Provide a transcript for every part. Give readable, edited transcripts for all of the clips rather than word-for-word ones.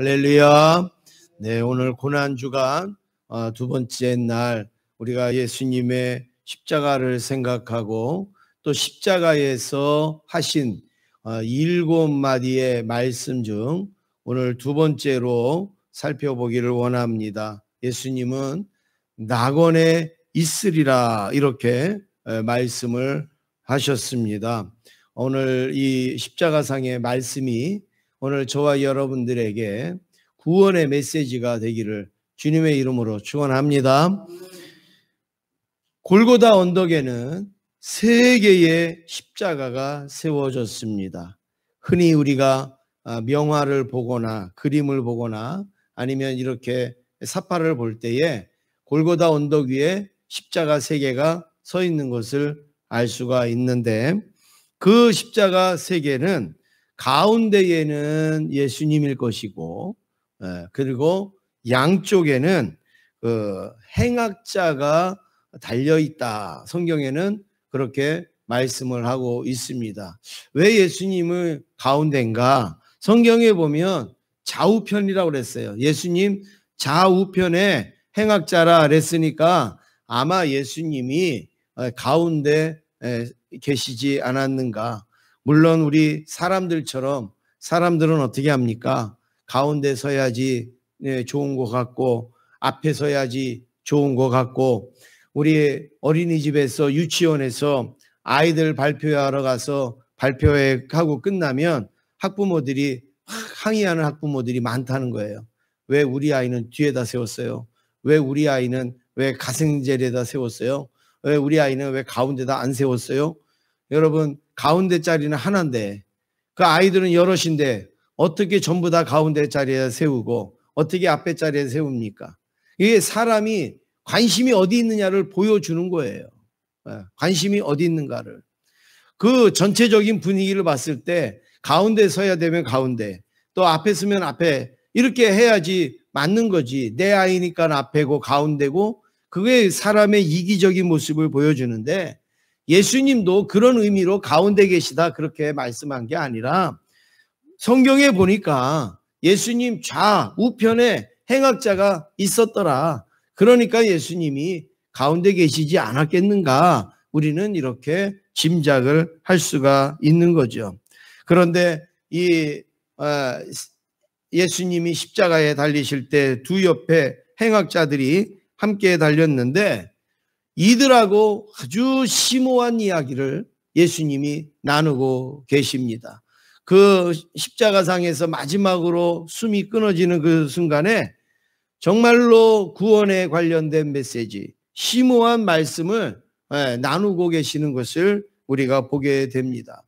할렐루야. 네, 오늘 고난주간 두 번째 날 우리가 예수님의 십자가를 생각하고 또 십자가에서 하신 7마디의 말씀 중 오늘 두 번째로 살펴보기를 원합니다. 예수님은 낙원에 있으리라 이렇게 말씀을 하셨습니다. 오늘 이 십자가상의 말씀이 오늘 저와 여러분들에게 구원의 메시지가 되기를 주님의 이름으로 축원합니다. 골고다 언덕에는 3개의 십자가가 세워졌습니다. 흔히 우리가 명화를 보거나 그림을 보거나 아니면 이렇게 사파를 볼 때에 골고다 언덕 위에 십자가 3개가 서 있는 것을 알 수가 있는데, 그 십자가 3개는 가운데에는 예수님일 것이고, 그리고 양쪽에는 그 행악자가 달려있다. 성경에는 그렇게 말씀을 하고 있습니다. 왜 예수님을 가운데인가? 성경에 보면 좌우편이라고 그랬어요. 예수님 좌우편에 행악자라 그랬으니까 아마 예수님이 가운데 계시지 않았는가. 물론 우리 사람들처럼 사람들은 어떻게 합니까? 가운데 서야지 좋은 것 같고 앞에 서야지 좋은 것 같고, 우리 어린이집에서 유치원에서 아이들 발표하러 가서 발표회하고 끝나면 학부모들이 항의하는 학부모들이 많다는 거예요. 왜 우리 아이는 뒤에다 세웠어요? 왜 우리 아이는 왜 가생자리에다 세웠어요? 왜 우리 아이는 왜 가운데다 안 세웠어요? 여러분, 가운데 자리는 하나인데 그 아이들은 여럿인데 어떻게 전부 다 가운데 자리에 세우고 어떻게 앞에 자리에 세웁니까? 이게 사람이 관심이 어디 있느냐를 보여주는 거예요. 관심이 어디 있는가를. 그 전체적인 분위기를 봤을 때 가운데 서야 되면 가운데, 또 앞에 서면 앞에, 이렇게 해야지 맞는 거지. 내 아이니까 앞에고 가운데고, 그게 사람의 이기적인 모습을 보여주는데, 예수님도 그런 의미로 가운데 계시다 그렇게 말씀한 게 아니라 성경에 보니까 예수님 좌우편에 행악자가 있었더라. 그러니까 예수님이 가운데 계시지 않았겠는가, 우리는 이렇게 짐작을 할 수가 있는 거죠. 그런데 이 예수님이 십자가에 달리실 때 두 옆에 행악자들이 함께 달렸는데 이들하고 아주 심오한 이야기를 예수님이 나누고 계십니다. 그 십자가상에서 마지막으로 숨이 끊어지는 그 순간에 정말로 구원에 관련된 메시지, 심오한 말씀을 나누고 계시는 것을 우리가 보게 됩니다.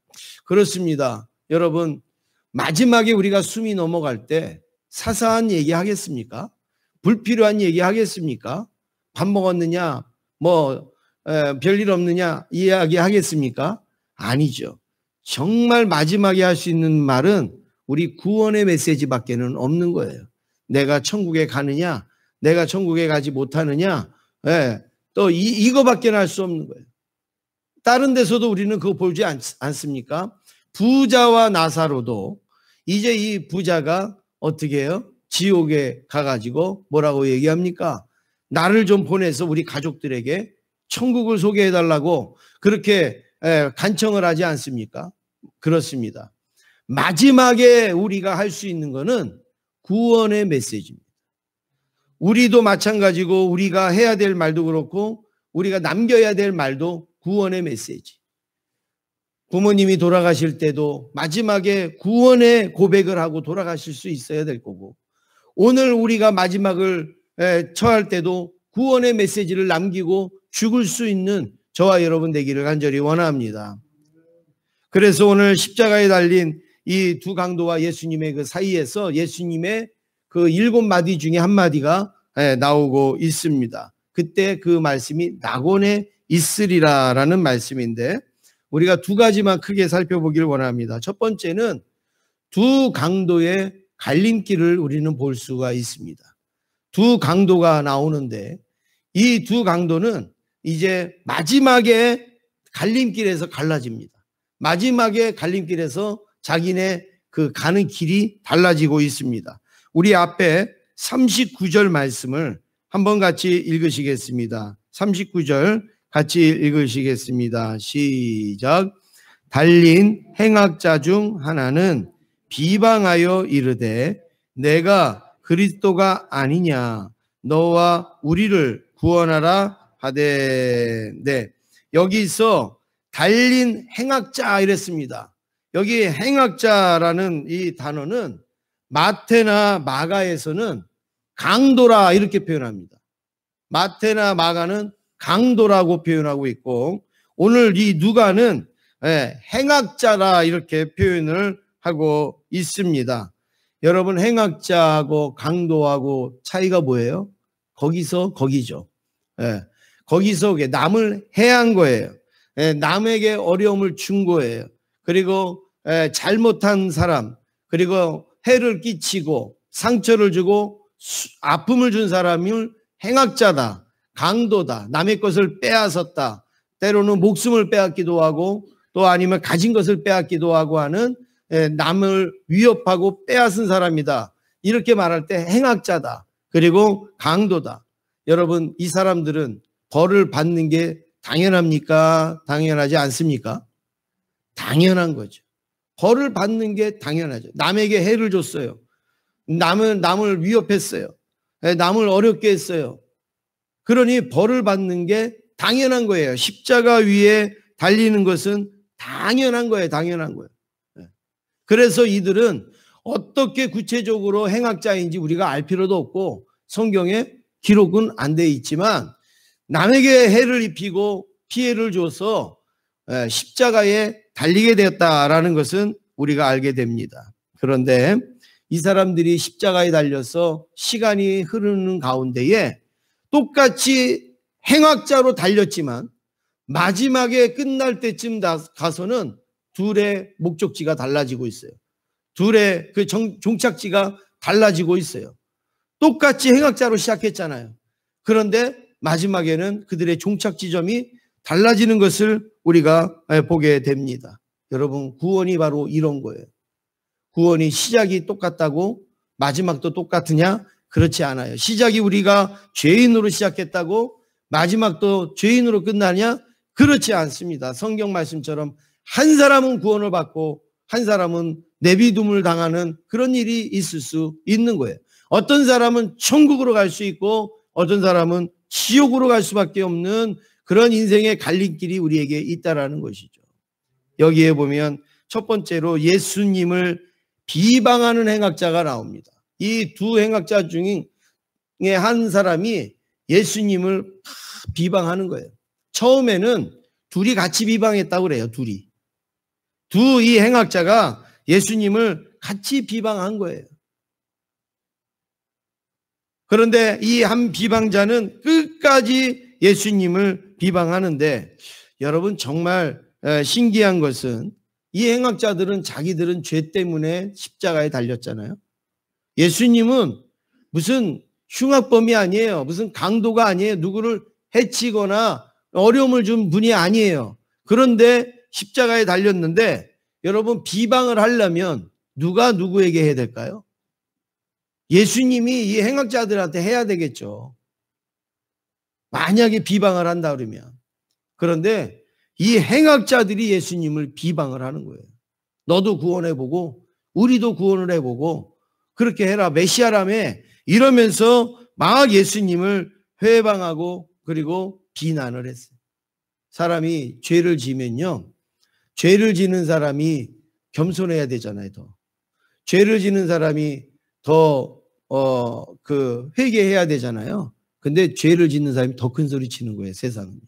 그렇습니다. 여러분, 마지막에 우리가 숨이 넘어갈 때 사사한 얘기 하겠습니까? 불필요한 얘기 하겠습니까? 밥 먹었느냐? 별일 없느냐? 이야기 하겠습니까? 아니죠. 정말 마지막에 할 수 있는 말은 우리 구원의 메시지밖에는 없는 거예요. 내가 천국에 가느냐, 내가 천국에 가지 못하느냐, 또 이거밖에 할 수 없는 거예요. 다른 데서도 우리는 그거 보지 않습니까? 부자와 나사로도 이제 이 부자가 어떻게 해요? 지옥에 가가지고 뭐라고 얘기합니까? 나를 좀 보내서 우리 가족들에게 천국을 소개해달라고 그렇게 간청을 하지 않습니까? 그렇습니다. 마지막에 우리가 할 수 있는 거는 구원의 메시지입니다. 우리도 마찬가지고 우리가 해야 될 말도 그렇고 우리가 남겨야 될 말도 구원의 메시지. 부모님이 돌아가실 때도 마지막에 구원의 고백을 하고 돌아가실 수 있어야 될 거고, 오늘 우리가 마지막을 처할 때도 구원의 메시지를 남기고 죽을 수 있는 저와 여러분 되기를 간절히 원합니다. 그래서 오늘 십자가에 달린 이 두 강도와 예수님의 그 사이에서 예수님의 그 7마디 중에 한 마디가 나오고 있습니다. 그때 그 말씀이 낙원에 있으리라라는 말씀인데, 우리가 두 가지만 크게 살펴보기를 원합니다. 첫 번째는 두 강도의 갈림길을 우리는 볼 수가 있습니다. 두 강도가 나오는데 이 두 강도는 이제 마지막에 갈림길에서 갈라집니다. 마지막에 갈림길에서 자기네 그 가는 길이 달라지고 있습니다. 우리 앞에 39절 말씀을 한번 같이 읽으시겠습니다. 39절 같이 읽으시겠습니다. 시작. 달린 행악자 중 하나는 비방하여 이르되 내가 그리스도가 아니냐 너와 우리를 구원하라 하되. 네, 여기서 달린 행악자 이랬습니다. 여기 행악자라는 이 단어는 마태나 마가에서는 강도라 이렇게 표현합니다. 마태나 마가는 강도라고 표현하고 있고, 오늘 이 누가는 행악자라 이렇게 표현을 하고 있습니다. 여러분, 행악자하고 강도하고 차이가 뭐예요? 거기서 거기죠. 거기서 남을 해한 거예요. 남에게 어려움을 준 거예요. 그리고 잘못한 사람, 그리고 해를 끼치고 상처를 주고 아픔을 준 사람을 행악자다, 강도다, 남의 것을 빼앗았다, 때로는 목숨을 빼앗기도 하고 또 아니면 가진 것을 빼앗기도 하고 하는 남을 위협하고 빼앗은 사람이다, 이렇게 말할 때 행악자다, 그리고 강도다. 여러분, 이 사람들은 벌을 받는 게 당연합니까? 당연하지 않습니까? 당연한 거죠. 벌을 받는 게 당연하죠. 남에게 해를 줬어요. 남을 위협했어요. 남을 어렵게 했어요. 그러니 벌을 받는 게 당연한 거예요. 십자가 위에 달리는 것은 당연한 거예요. 당연한 거예요. 그래서 이들은 어떻게 구체적으로 행악자인지 우리가 알 필요도 없고 성경에 기록은 안 돼 있지만 남에게 해를 입히고 피해를 줘서 십자가에 달리게 되었다라는 것은 우리가 알게 됩니다. 그런데 이 사람들이 십자가에 달려서 시간이 흐르는 가운데에 똑같이 행악자로 달렸지만 마지막에 끝날 때쯤 가서는 둘의 목적지가 달라지고 있어요. 둘의 그 종착지가 달라지고 있어요. 똑같이 행악자로 시작했잖아요. 그런데 마지막에는 그들의 종착 지점이 달라지는 것을 우리가 보게 됩니다. 여러분, 구원이 바로 이런 거예요. 구원이 시작이 똑같다고 마지막도 똑같으냐? 그렇지 않아요. 시작이 우리가 죄인으로 시작했다고 마지막도 죄인으로 끝나냐? 그렇지 않습니다. 성경 말씀처럼 한 사람은 구원을 받고 한 사람은 내비둠을 당하는 그런 일이 있을 수 있는 거예요. 어떤 사람은 천국으로 갈 수 있고 어떤 사람은 지옥으로 갈 수밖에 없는 그런 인생의 갈림길이 우리에게 있다라는 것이죠. 여기에 보면 첫 번째로 예수님을 비방하는 행악자가 나옵니다. 이 두 행악자 중에 한 사람이 예수님을 비방하는 거예요. 처음에는 둘이 같이 비방했다고 그래요. 둘이. 이 행악자가 예수님을 같이 비방한 거예요. 그런데 이 한 비방자는 끝까지 예수님을 비방하는데, 여러분 정말 신기한 것은 이 행악자들은 자기들은 죄 때문에 십자가에 달렸잖아요. 예수님은 무슨 흉악범이 아니에요. 무슨 강도가 아니에요. 누구를 해치거나 어려움을 준 분이 아니에요. 그런데 십자가에 달렸는데, 여러분 비방을 하려면 누가 누구에게 해야 될까요? 예수님이 이 행악자들한테 해야 되겠죠. 만약에 비방을 한다 그러면. 그런데 이 행악자들이 예수님을 비방을 하는 거예요. 너도 구원해보고 우리도 구원을 해보고 그렇게 해라, 메시아라며, 이러면서 막 예수님을 회방하고 그리고 비난을 했어요. 사람이 죄를 지면요, 죄를 지는 사람이 겸손해야 되잖아요. 더 죄를 지는 사람이 더 회개해야 되잖아요. 근데 죄를 짓는 사람이 더 큰 소리 치는 거예요. 세상은.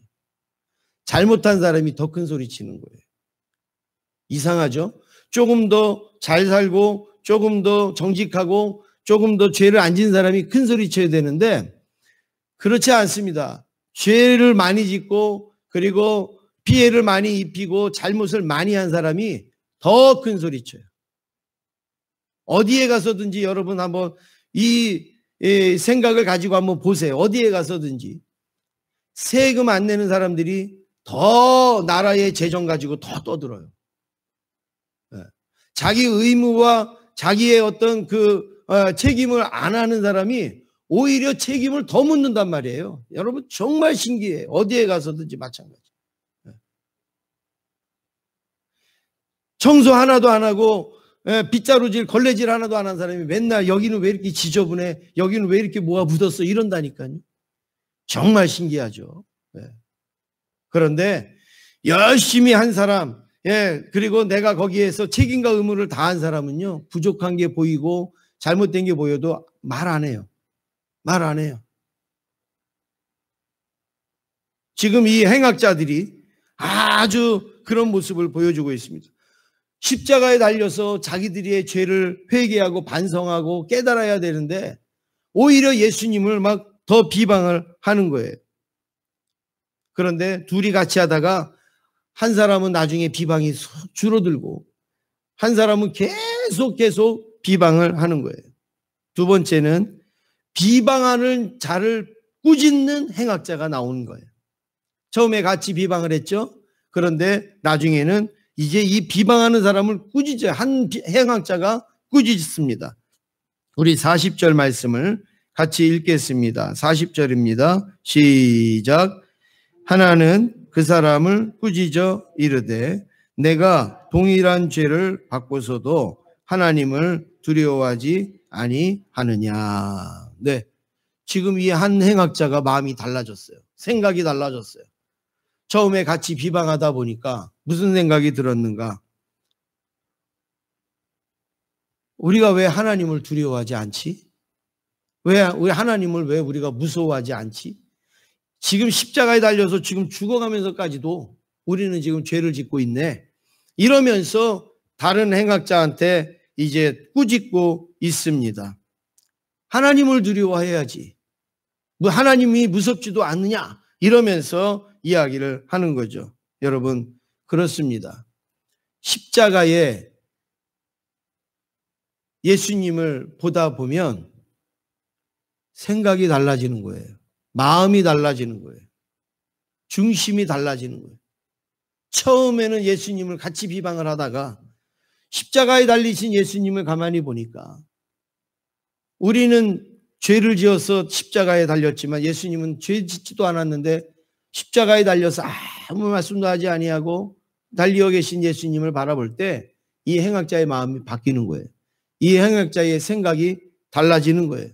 잘못한 사람이 더 큰 소리 치는 거예요. 이상하죠? 조금 더 잘 살고 조금 더 정직하고 조금 더 죄를 안 지은 사람이 큰 소리 쳐야 되는데 그렇지 않습니다. 죄를 많이 짓고 그리고 피해를 많이 입히고 잘못을 많이 한 사람이 더 큰 소리 쳐요. 어디에 가서든지 여러분 한번 이 생각을 가지고 한번 보세요. 어디에 가서든지 세금 안 내는 사람들이 더 나라의 재정 가지고 더 떠들어요. 자기 의무와 자기의 어떤 그 책임을 안 하는 사람이 오히려 책임을 더 묻는단 말이에요. 여러분 정말 신기해요. 어디에 가서든지 마찬가지. 청소 하나도 안 하고 빗자루질 걸레질 하나도 안 한 사람이 맨날 여기는 왜 이렇게 지저분해, 여기는 왜 이렇게 뭐가 묻었어 이런다니까요. 정말 신기하죠. 그런데 열심히 한 사람, 그리고 내가 거기에서 책임과 의무를 다한 사람은요, 부족한 게 보이고 잘못된 게 보여도 말 안 해요. 말 안 해요. 지금 이 행악자들이 아주 그런 모습을 보여주고 있습니다. 십자가에 달려서 자기들의 죄를 회개하고 반성하고 깨달아야 되는데 오히려 예수님을 막 더 비방을 하는 거예요. 그런데 둘이 같이 하다가 한 사람은 나중에 비방이 줄어들고 한 사람은 계속 비방을 하는 거예요. 두 번째는 비방하는 자를 꾸짖는 행악자가 나오는 거예요. 처음에 같이 비방을 했죠. 그런데 나중에는 이제 이 비방하는 사람을 꾸짖어요. 한 행악자가 꾸짖습니다. 우리 40절 말씀을 같이 읽겠습니다. 40절입니다. 시작. 하나는 그 사람을 꾸짖어 이르되 내가 동일한 죄를 받고서도 하나님을 두려워하지 아니하느냐. 네, 지금 이 한 행악자가 마음이 달라졌어요. 생각이 달라졌어요. 처음에 같이 비방하다 보니까 무슨 생각이 들었는가? 우리가 왜 하나님을 두려워하지 않지? 왜 하나님을 왜 우리가 무서워하지 않지? 지금 십자가에 달려서 지금 죽어가면서까지도 우리는 지금 죄를 짓고 있네. 이러면서 다른 행악자한테 이제 꾸짖고 있습니다. 하나님을 두려워해야지. 뭐 하나님이 무섭지도 않느냐? 이러면서 이야기를 하는 거죠. 여러분, 그렇습니다. 십자가에 예수님을 보다 보면 생각이 달라지는 거예요. 마음이 달라지는 거예요. 중심이 달라지는 거예요. 처음에는 예수님을 같이 비방을 하다가 십자가에 달리신 예수님을 가만히 보니까 우리는 죄를 지어서 십자가에 달렸지만 예수님은 죄 짓지도 않았는데 십자가에 달려서 아무 말씀도 하지 아니하고 달리어 계신 예수님을 바라볼 때 이 행악자의 마음이 바뀌는 거예요. 이 행악자의 생각이 달라지는 거예요.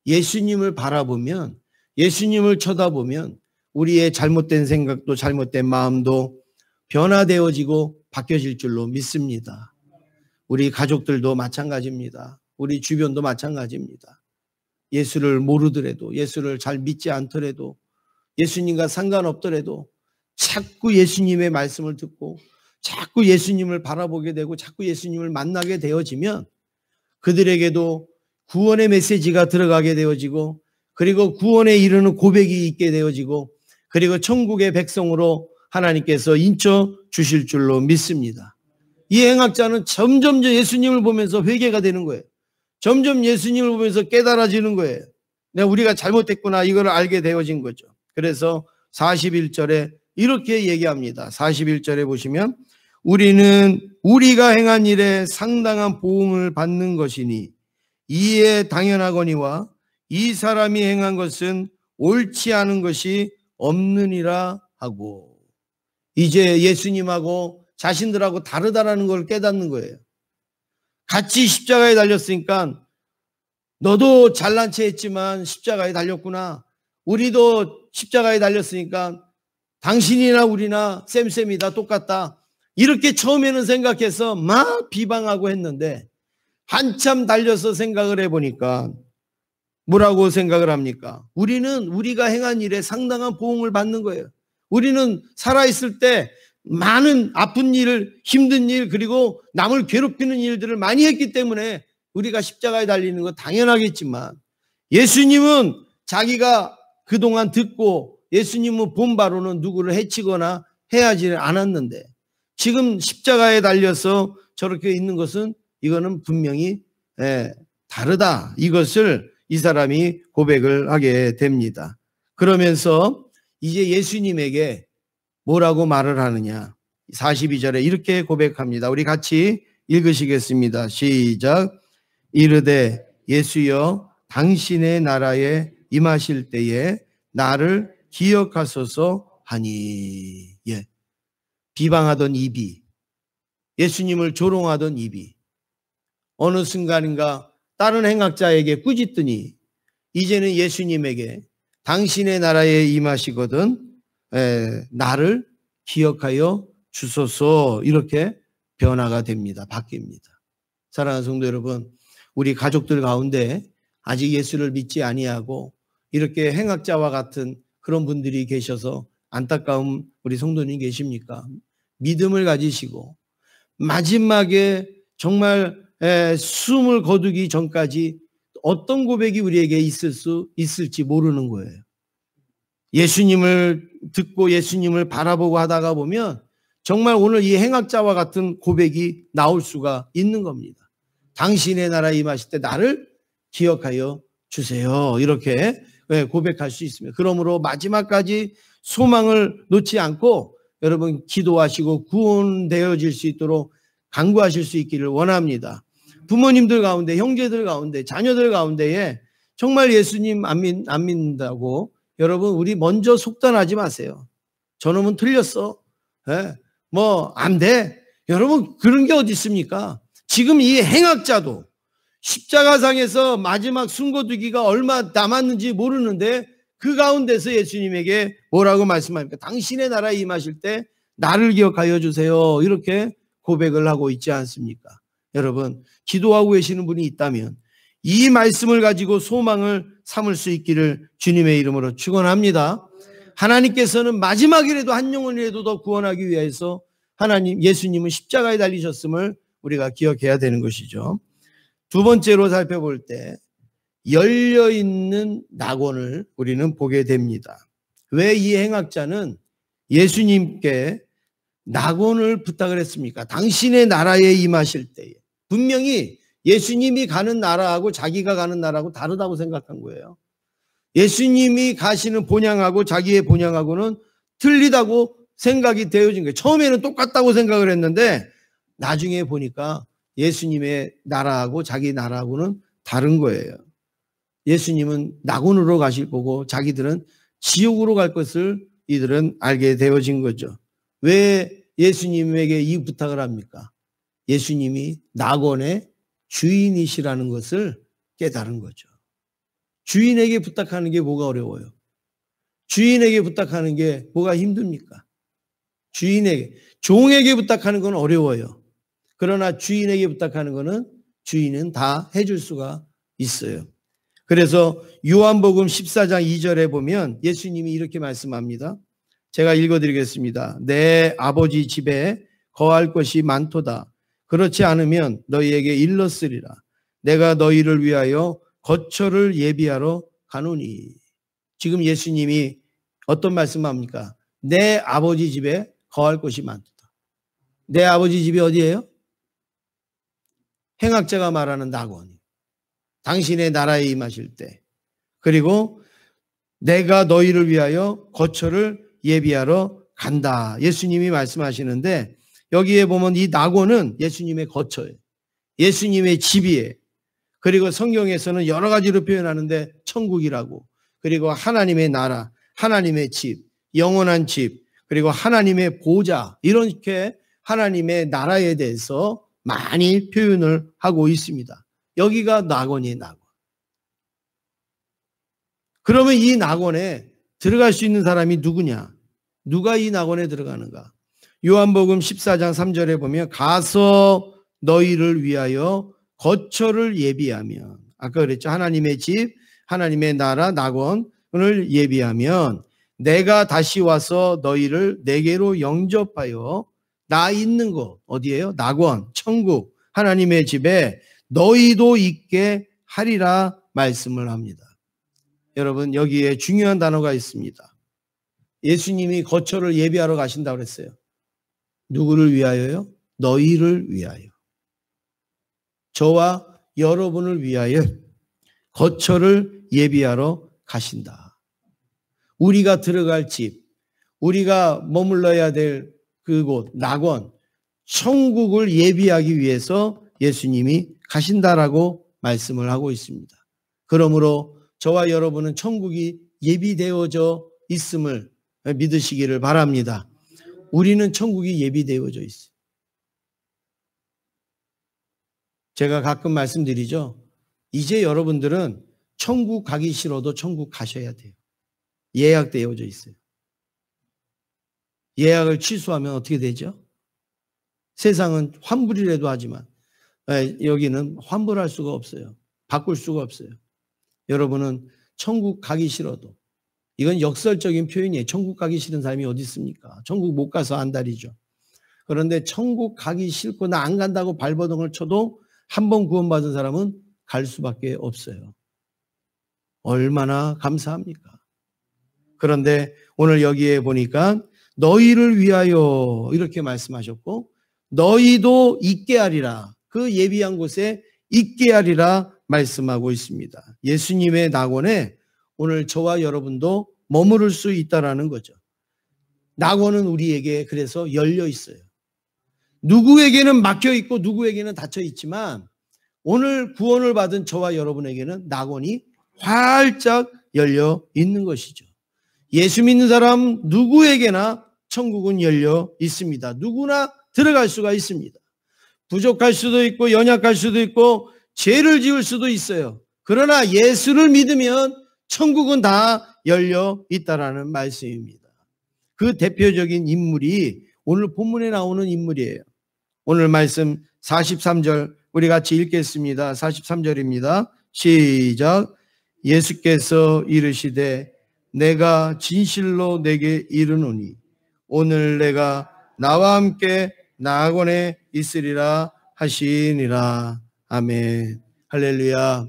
예수님을 바라보면, 예수님을 쳐다보면 우리의 잘못된 생각도 잘못된 마음도 변화되어지고 바뀌어질 줄로 믿습니다. 우리 가족들도 마찬가지입니다. 우리 주변도 마찬가지입니다. 예수를 모르더라도, 예수를 잘 믿지 않더라도, 예수님과 상관없더라도 자꾸 예수님의 말씀을 듣고 자꾸 예수님을 바라보게 되고 자꾸 예수님을 만나게 되어지면 그들에게도 구원의 메시지가 들어가게 되어지고 그리고 구원에 이르는 고백이 있게 되어지고 그리고 천국의 백성으로 하나님께서 인쳐 주실 줄로 믿습니다. 이 행악자는 점점 예수님을 보면서 회개가 되는 거예요. 점점 예수님을 보면서 깨달아지는 거예요. 우리가 잘못했구나 이걸 알게 되어진 거죠. 그래서 41절에 이렇게 얘기합니다. 41절에 보시면 우리는 우리가 행한 일에 상당한 보응을 받는 것이니 이에 당연하거니와 이 사람이 행한 것은 옳지 않은 것이 없느니라 하고 이제 예수님하고 자신들하고 다르다라는 걸 깨닫는 거예요. 같이 십자가에 달렸으니까 너도 잘난 체 했지만 십자가에 달렸구나. 우리도 십자가에 달렸으니까 당신이나 우리나 쌤쌤이다 똑같다. 이렇게 처음에는 생각해서 막 비방하고 했는데 한참 달려서 생각을 해보니까 뭐라고 생각을 합니까? 우리는 우리가 행한 일에 상당한 보응을 받는 거예요. 우리는 살아있을 때 많은 아픈 일, 힘든 일, 그리고 남을 괴롭히는 일들을 많이 했기 때문에 우리가 십자가에 달리는 건 당연하겠지만 예수님은 자기가 그동안 듣고 예수님은 본 바로는 누구를 해치거나 해하지 않았는데 지금 십자가에 달려서 저렇게 있는 것은 이거는 분명히 다르다. 이것을 이 사람이 고백을 하게 됩니다. 그러면서 이제 예수님에게 뭐라고 말을 하느냐. 42절에 이렇게 고백합니다. 우리 같이 읽으시겠습니다. 시작. 이르되 예수여 당신의 나라에 임하실 때에 나를 기억하소서 하니. 예. 비방하던 입이, 예수님을 조롱하던 입이 어느 순간인가 다른 행악자에게 꾸짖더니 이제는 예수님에게 당신의 나라에 임하시거든 나를 기억하여 주소서, 이렇게 변화가 됩니다. 바뀝니다. 사랑하는 성도 여러분, 우리 가족들 가운데 아직 예수를 믿지 아니하고 이렇게 행악자와 같은 그런 분들이 계셔서 안타까운 우리 성도님 계십니까? 믿음을 가지시고 마지막에 정말 숨을 거두기 전까지 어떤 고백이 우리에게 있을지 모르는 거예요. 예수님을 듣고 예수님을 바라보고 하다가 보면 정말 오늘 이 행악자와 같은 고백이 나올 수가 있는 겁니다. 당신의 나라에 임하실 때 나를 기억하여 주세요, 이렇게 고백할 수 있습니다. 그러므로 마지막까지 소망을 놓지 않고 여러분 기도하시고 구원되어질 수 있도록 간구하실 수 있기를 원합니다. 부모님들 가운데, 형제들 가운데, 자녀들 가운데에 정말 예수님 안 믿는다고 여러분 우리 먼저 속단하지 마세요. 저놈은 틀렸어, 뭐 안 돼, 여러분 그런 게 어디 있습니까? 지금 이 행악자도 십자가상에서 마지막 숨거두기가 얼마 남았는지 모르는데 그 가운데서 예수님에게 뭐라고 말씀합니까? 당신의 나라에 임하실 때 나를 기억하여 주세요, 이렇게 고백을 하고 있지 않습니까? 여러분 기도하고 계시는 분이 있다면 이 말씀을 가지고 소망을 삼을 수 있기를 주님의 이름으로 축원합니다. 하나님께서는 마지막이라도 한 영혼이라도 더 구원하기 위해서 예수님은 십자가에 달리셨음을 우리가 기억해야 되는 것이죠. 두 번째로 살펴볼 때 열려있는 낙원을 우리는 보게 됩니다. 왜 이 행악자는 예수님께 낙원을 부탁을 했습니까? 당신의 나라에 임하실 때에. 분명히 예수님이 가는 나라하고 자기가 가는 나라하고 다르다고 생각한 거예요. 예수님이 가시는 본향하고 자기의 본향하고는 틀리다고 생각이 되어진 거예요. 처음에는 똑같다고 생각을 했는데 나중에 보니까 예수님의 나라하고 자기 나라하고는 다른 거예요. 예수님은 낙원으로 가실 거고 자기들은 지옥으로 갈 것을 이들은 알게 되어진 거죠. 왜 예수님에게 이 부탁을 합니까? 예수님이 낙원의 주인이시라는 것을 깨달은 거죠. 주인에게 부탁하는 게 뭐가 어려워요? 주인에게 부탁하는 게 뭐가 힘듭니까? 종에게 부탁하는 건 어려워요. 그러나 주인에게 부탁하는 거는 주인은 다 해줄 수가 있어요. 그래서 요한복음 14장 2절에 보면 예수님이 이렇게 말씀합니다. 제가 읽어드리겠습니다. 내 아버지 집에 거할 것이 많도다. 그렇지 않으면 너희에게 일렀으리라. 내가 너희를 위하여 거처를 예비하러 가노니. 지금 예수님이 어떤 말씀합니까? 내 아버지 집에 거할 것이 많도다. 내 아버지 집이 어디예요? 행악자가 말하는 낙원. 당신의 나라에 임하실 때. 그리고 내가 너희를 위하여 거처를 예비하러 간다. 예수님이 말씀하시는데 여기에 보면 이 낙원은 예수님의 거처예요. 예수님의 집이에요. 그리고 성경에서는 여러 가지로 표현하는데 천국이라고, 그리고 하나님의 나라, 하나님의 집, 영원한 집, 그리고 하나님의 보좌, 이렇게 하나님의 나라에 대해서 많이 표현을 하고 있습니다. 여기가 낙원이에요, 낙원. 그러면 이 낙원에 들어갈 수 있는 사람이 누구냐? 누가 이 낙원에 들어가는가? 요한복음 14장 3절에 보면 가서 너희를 위하여 거처를 예비하면, 아까 그랬죠. 하나님의 집, 하나님의 나라, 낙원을 예비하면 내가 다시 와서 너희를 내게로 영접하여 나 있는 곳, 어디예요? 낙원, 천국, 하나님의 집에 너희도 있게 하리라 말씀을 합니다. 여러분 여기에 중요한 단어가 있습니다. 예수님이 거처를 예비하러 가신다고 그랬어요. 누구를 위하여요? 너희를 위하여. 저와 여러분을 위하여 거처를 예비하러 가신다. 우리가 들어갈 집, 우리가 머물러야 될 그곳, 낙원, 천국을 예비하기 위해서 예수님이 가신다라고 말씀을 하고 있습니다. 그러므로 저와 여러분은 천국이 예비되어져 있음을 믿으시기를 바랍니다. 우리는 천국이 예비되어져 있어요. 제가 가끔 말씀드리죠. 이제 여러분들은 천국 가기 싫어도 천국 가셔야 돼요. 예약되어져 있어요. 예약을 취소하면 어떻게 되죠? 세상은 환불이라도 하지만 여기는 환불할 수가 없어요. 바꿀 수가 없어요. 여러분은 천국 가기 싫어도, 이건 역설적인 표현이에요. 천국 가기 싫은 사람이 어디 있습니까? 천국 못 가서 안달이죠. 그런데 천국 가기 싫고 나 안 간다고 발버둥을 쳐도 한 번 구원받은 사람은 갈 수밖에 없어요. 얼마나 감사합니까? 그런데 오늘 여기에 보니까 너희를 위하여 이렇게 말씀하셨고, 너희도 있게 하리라, 그 예비한 곳에 있게 하리라 말씀하고 있습니다. 예수님의 낙원에 오늘 저와 여러분도 머무를 수 있다라는 거죠. 낙원은 우리에게 그래서 열려 있어요. 누구에게는 막혀 있고 누구에게는 닫혀 있지만 오늘 구원을 받은 저와 여러분에게는 낙원이 활짝 열려 있는 것이죠. 예수 믿는 사람 누구에게나 천국은 열려 있습니다. 누구나 들어갈 수가 있습니다. 부족할 수도 있고 연약할 수도 있고 죄를 지을 수도 있어요. 그러나 예수를 믿으면 천국은 다 열려 있다라는 말씀입니다. 그 대표적인 인물이 오늘 본문에 나오는 인물이에요. 오늘 말씀 43절 우리 같이 읽겠습니다. 43절입니다. 시작. 예수께서 이르시되 내가 진실로 내게 이르노니 오늘 내가 나와 함께 낙원에 있으리라 하시니라. 아멘. 할렐루야.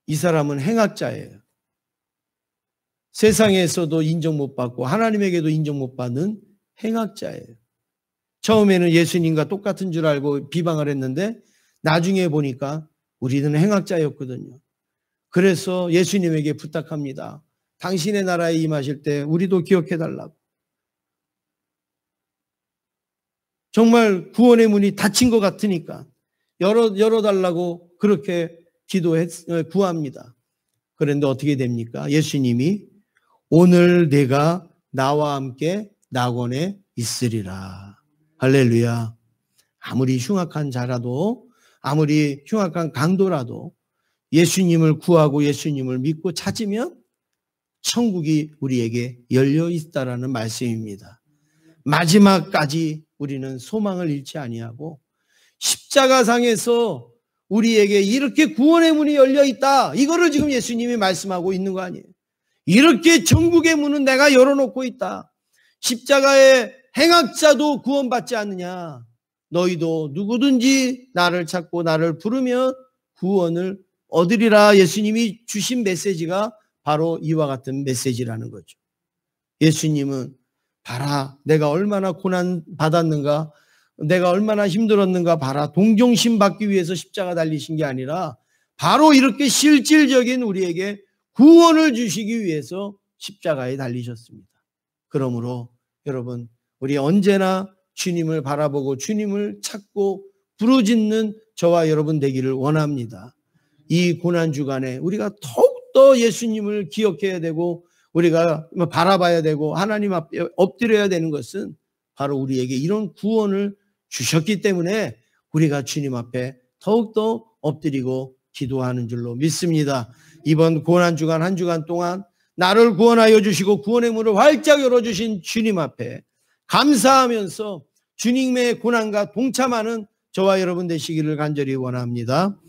이 사람은 행악자예요. 세상에서도 인정 못 받고 하나님에게도 인정 못 받는 행악자예요. 처음에는 예수님과 똑같은 줄 알고 비방을 했는데 나중에 보니까 우리는 행악자였거든요. 그래서 예수님에게 부탁합니다. 당신의 나라에 임하실 때 우리도 기억해 달라고. 정말 구원의 문이 닫힌 것 같으니까 열어달라고 그렇게 구합니다. 그런데 어떻게 됩니까? 예수님이 오늘 내가 나와 함께 낙원에 있으리라. 할렐루야. 아무리 흉악한 자라도, 아무리 흉악한 강도라도 예수님을 구하고 예수님을 믿고 찾으면 천국이 우리에게 열려 있다라는 말씀입니다. 마지막까지 우리는 소망을 잃지 아니하고 십자가상에서 우리에게 이렇게 구원의 문이 열려 있다. 이거를 지금 예수님이 말씀하고 있는 거 아니에요. 이렇게 천국의 문은 내가 열어놓고 있다. 십자가의 행악자도 구원받지 않느냐. 너희도 누구든지 나를 찾고 나를 부르면 구원을 얻으리라. 예수님이 주신 메시지가 바로 이와 같은 메시지라는 거죠. 예수님은 봐라, 내가 얼마나 고난 받았는가, 내가 얼마나 힘들었는가 봐라. 동정심 받기 위해서 십자가 달리신 게 아니라 바로 이렇게 실질적인 우리에게 구원을 주시기 위해서 십자가에 달리셨습니다. 그러므로 여러분, 우리 언제나 주님을 바라보고 주님을 찾고 부르짖는 저와 여러분 되기를 원합니다. 이 고난주간에 우리가 더욱더 예수님을 기억해야 되고 우리가 바라봐야 되고 하나님 앞에 엎드려야 되는 것은 바로 우리에게 이런 구원을 주셨기 때문에 우리가 주님 앞에 더욱더 엎드리고 기도하는 줄로 믿습니다. 이번 고난주간 한 주간 동안 나를 구원하여 주시고 구원의 문을 활짝 열어주신 주님 앞에 감사하면서 주님의 고난과 동참하는 저와 여러분 되시기를 간절히 원합니다.